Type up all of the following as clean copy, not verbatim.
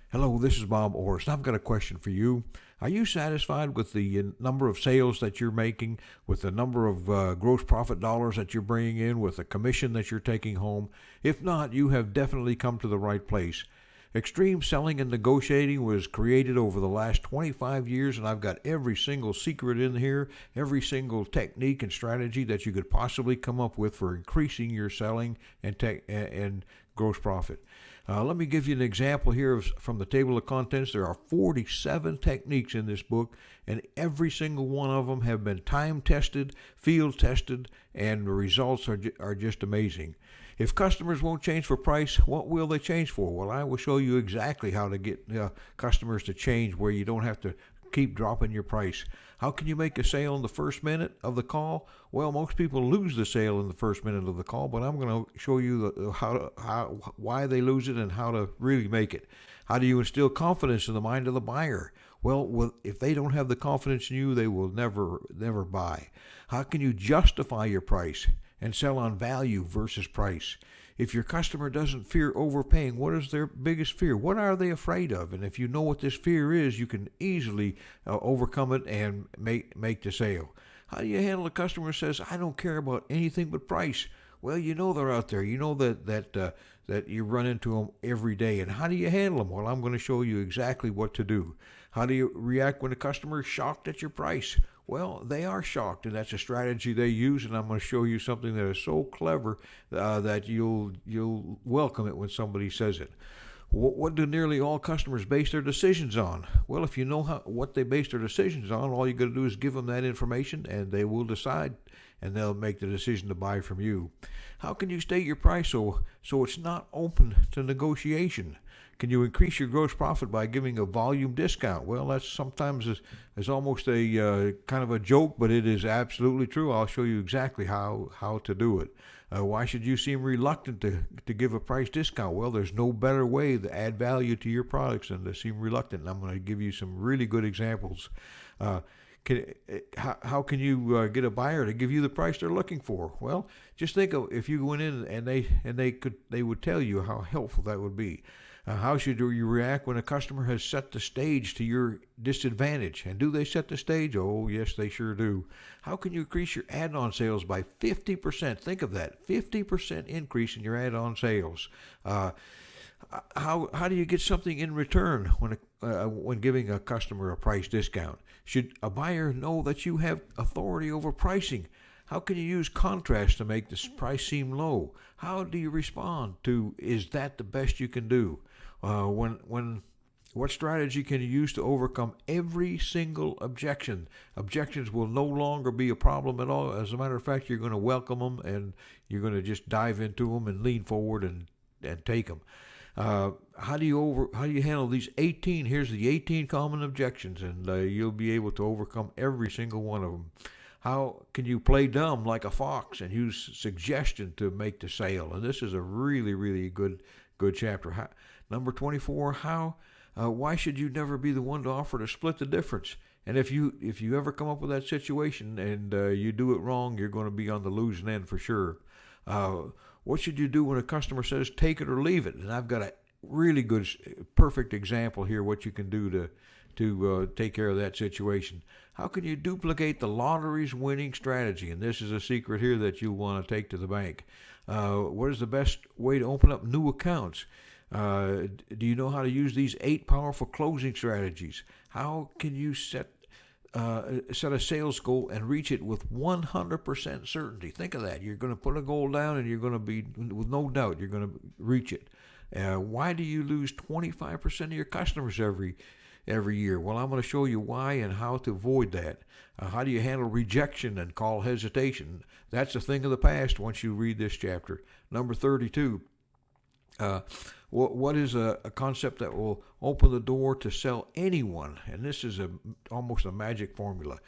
Hello, this is Bob Orris. I've got a question for you. Are you satisfied with the number of sales that you're making, with the number of gross profit dollars that you're bringing in, with the commission that you're taking home? If not, you have definitely come to the right place. Extreme selling and negotiating was created over the last 25 years, and I've got every single secret in here, every single technique and strategy that you could possibly come up with for increasing your selling and gross profit. Let me give you an example here from the table of contents. There are 47 techniques in this book, and every single one of them have been time tested, field tested, and the results are just amazing. If customers won't change for price, what will they change for? Well, I will show you exactly how to get customers to change where you don't have to keep dropping your price. How can you make a sale in the first minute of the call? Well, most people lose the sale in the first minute of the call, but I'm going to show you why they lose it and how to really make it. How do you instill confidence in the mind of the buyer? Well, if they don't have the confidence in you, they will never buy. How can you justify your price and sell on value versus price? If your customer doesn't fear overpaying, what is their biggest fear? What are they afraid of? And if you know what this fear is, you can easily overcome it and make the sale. How do you handle a customer who says, I don't care about anything but price? Well, you know they're out there. You know that you run into them every day. And how do you handle them? Well, I'm going to show you exactly what to do. How do you react when a customer is shocked at your price? Well, they are shocked, and that's a strategy they use, and I'm going to show you something that is so clever that you'll welcome it when somebody says it. What do nearly all customers base their decisions on? Well, if you know what they base their decisions on, all you got to do is give them that information, and they will decide, and they'll make the decision to buy from you. How can you state your price so it's not open to negotiation? Can you increase your gross profit by giving a volume discount? Well, that's sometimes is almost a kind of a joke, but it is absolutely true. I'll show you exactly how to do it. Why should you seem reluctant to give a price discount? Well, there's no better way to add value to your products than to seem reluctant. And I'm going to give you some really good examples. How can you get a buyer to give you the price they're looking for? Well, just think of if you went in and they would tell you how helpful that would be. How should you react when a customer has set the stage to your disadvantage? And do they set the stage? Oh, yes, they sure do. How can you increase your add-on sales by 50%? Think of that, 50% increase in your add-on sales. How do you get something in return when giving a customer a price discount? Should a buyer know that you have authority over pricing? How can you use contrast to make the price seem low? How do you respond to, is that the best you can do? What strategy can you use to overcome every single objection? Objections will no longer be a problem at all. As a matter of fact, you're going to welcome them and you're going to just dive into them and lean forward and take them. How do you handle these 18? Here's the 18 common objections, and you'll be able to overcome every single one of them. How can you play dumb like a fox and use suggestion to make the sale? And this is a really, really good chapter. Number 24. Why should you never be the one to offer to split the difference? And if you ever come up with that situation and you do it wrong, you're going to be on the losing end for sure. What should you do when a customer says take it or leave it? And I've got a really good, perfect example here what you can do to take care of that situation. How can you duplicate the lottery's winning strategy? And this is a secret here that you'll want to take to the bank. What is the best way to open up new accounts? Do you know how to use these 8 powerful closing strategies? How can you set a sales goal and reach it with 100% certainty? Think of that. You're going to put a goal down and you're going to be, with no doubt, you're going to reach it. Why do you lose 25% of your customers every year? Well, I'm going to show you why and how to avoid that. How do you handle rejection and call hesitation? That's a thing of the past once you read this chapter. Number 32. What is a concept that will open the door to sell anyone? And this is almost a magic formula.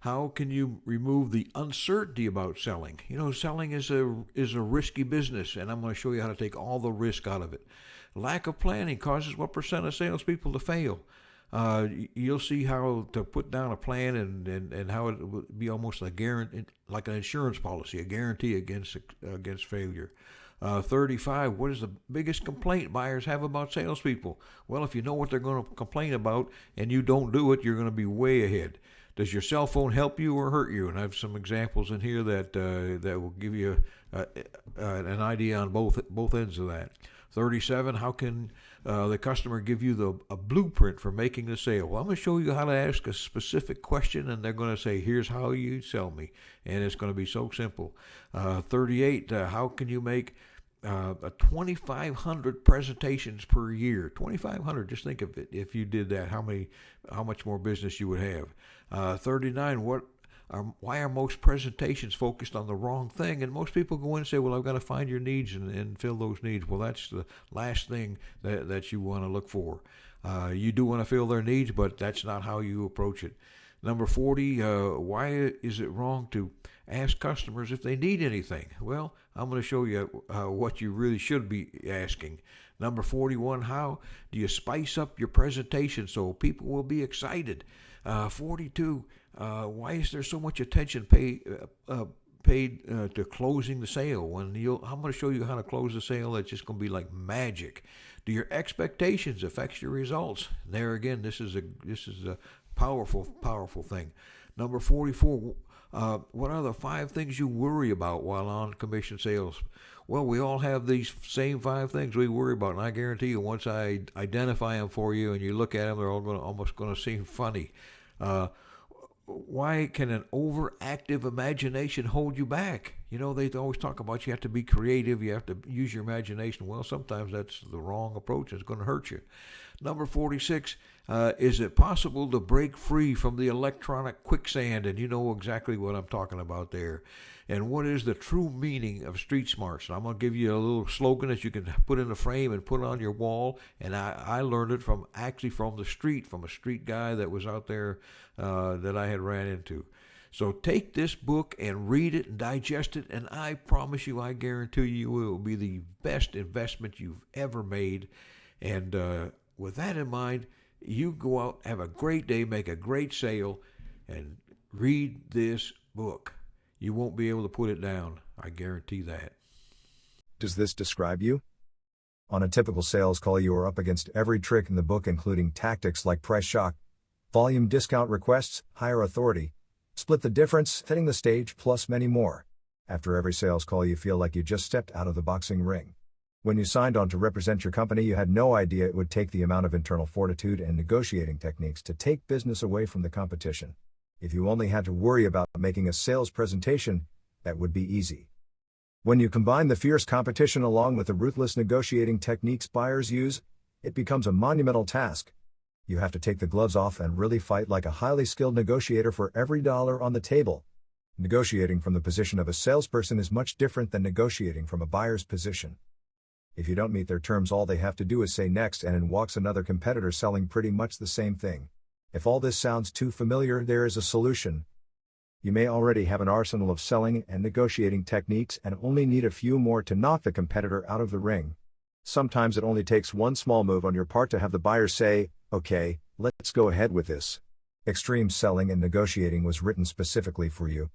How can you remove the uncertainty about selling? You know, selling is a risky business, and I'm going to show you how to take all the risk out of it. Lack of planning causes what percent of salespeople to fail? You'll see how to put down a plan and how it will be almost a guarantee, like an insurance policy, a guarantee against failure. 35, what is the biggest complaint buyers have about salespeople? Well, if you know what they're going to complain about and you don't do it, you're going to be way ahead. Does your cell phone help you or hurt you? And I have some examples in here that will give you an idea on both ends of that. 37, how can the customer give you a blueprint for making the sale? Well, I'm going to show you how to ask a specific question, and they're going to say, here's how you sell me. And it's going to be so simple. 38, how can you make 2,500 presentations per year? 2,500, just think of it. If you did that, how much more business you would have. 39, why are most presentations focused on the wrong thing? And most people go in and say, well, I've got to find your needs and fill those needs. Well, that's the last thing that you want to look for. You do want to fill their needs, but that's not how you approach it. Number 40, why is it wrong to ask customers if they need anything? Well, I'm going to show you what you really should be asking. Number 41, how do you spice up your presentation so people will be excited? 42, why is there so much attention paid to closing the sale? I'm going to show you how to close the sale. That's just going to be like magic. Do your expectations affect your results? There again, this is a powerful thing. Number 44, what are the 5 things you worry about while on commission sales? Well, we all have these same 5 things we worry about, and I guarantee you, once I identify them for you and you look at them, they're all almost going to seem funny. Why can an overactive imagination hold you back? You know, they always talk about you have to be creative, you have to use your imagination. Well, sometimes that's the wrong approach. It's going to hurt you. Number 46, is it possible to break free from the electronic quicksand? And you know exactly what I'm talking about there. And what is the true meaning of street smarts? And I'm going to give you a little slogan that you can put in a frame and put on your wall. And I learned it from the street, from a street guy that was out there that I had ran into. So take this book and read it and digest it, and I promise you, I guarantee you, it will be the best investment you've ever made. And with that in mind, you go out, have a great day, make a great sale, and read this book. You won't be able to put it down. I guarantee that. Does this describe you? On a typical sales call, you are up against every trick in the book, including tactics like price shock, volume discount requests, higher authority, split the difference, setting the stage, plus many more. After every sales call, you feel like you just stepped out of the boxing ring. When you signed on to represent your company, you had no idea it would take the amount of internal fortitude and negotiating techniques to take business away from the competition. If you only had to worry about making a sales presentation, that would be easy. When you combine the fierce competition along with the ruthless negotiating techniques buyers use, it becomes a monumental task. You have to take the gloves off and really fight like a highly skilled negotiator for every dollar on the table. Negotiating from the position of a salesperson is much different than negotiating from a buyer's position. If you don't meet their terms, all they have to do is say next, and in walks another competitor selling pretty much the same thing. If all this sounds too familiar, there is a solution. You may already have an arsenal of selling and negotiating techniques and only need a few more to knock the competitor out of the ring. Sometimes it only takes one small move on your part to have the buyer say, "Okay, let's go ahead with this." Extreme Selling and Negotiating was written specifically for you.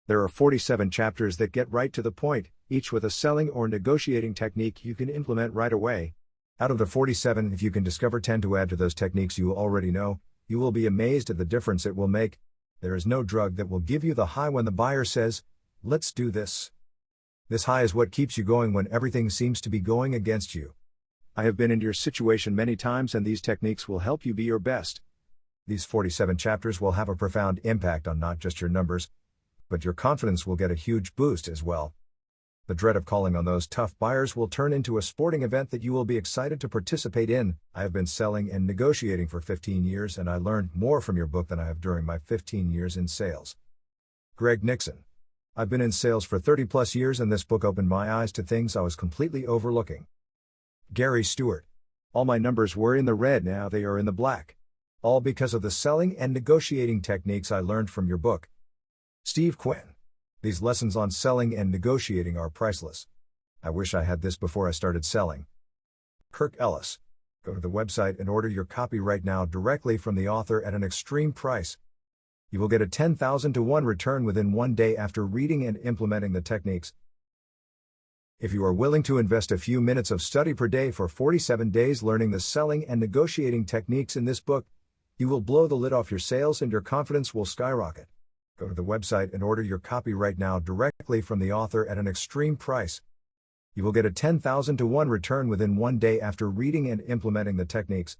There are 47 chapters that get right to the point, each with a selling or negotiating technique you can implement right away. Out of the 47, if you can discover 10 to add to those techniques you already know, you will be amazed at the difference it will make. There is no drug that will give you the high when the buyer says, "Let's do this." This high is what keeps you going when everything seems to be going against you. I have been in your situation many times, and these techniques will help you be your best. These 47 chapters will have a profound impact on not just your numbers, but your confidence will get a huge boost as well. The dread of calling on those tough buyers will turn into a sporting event that you will be excited to participate in. I have been selling and negotiating for 15 years, and I learned more from your book than I have during my 15 years in sales. Greg Nixon. I've been in sales for 30 plus years, and this book opened my eyes to things I was completely overlooking. Gary Stewart. All my numbers were in the red, now they are in the black. All because of the selling and negotiating techniques I learned from your book. Steve Quinn. These lessons on selling and negotiating are priceless. I wish I had this before I started selling. Kirk Ellis. Go to the website and order your copy right now directly from the author at an extreme price. You will get a 10,000 to 1 return within 1 day after reading and implementing the techniques. If you are willing to invest a few minutes of study per day for 47 days learning the selling and negotiating techniques in this book, you will blow the lid off your sales and your confidence will skyrocket. Go to the website and order your copy right now directly from the author at an extreme price. You will get a 10,000 to 1 return within 1 day after reading and implementing the techniques.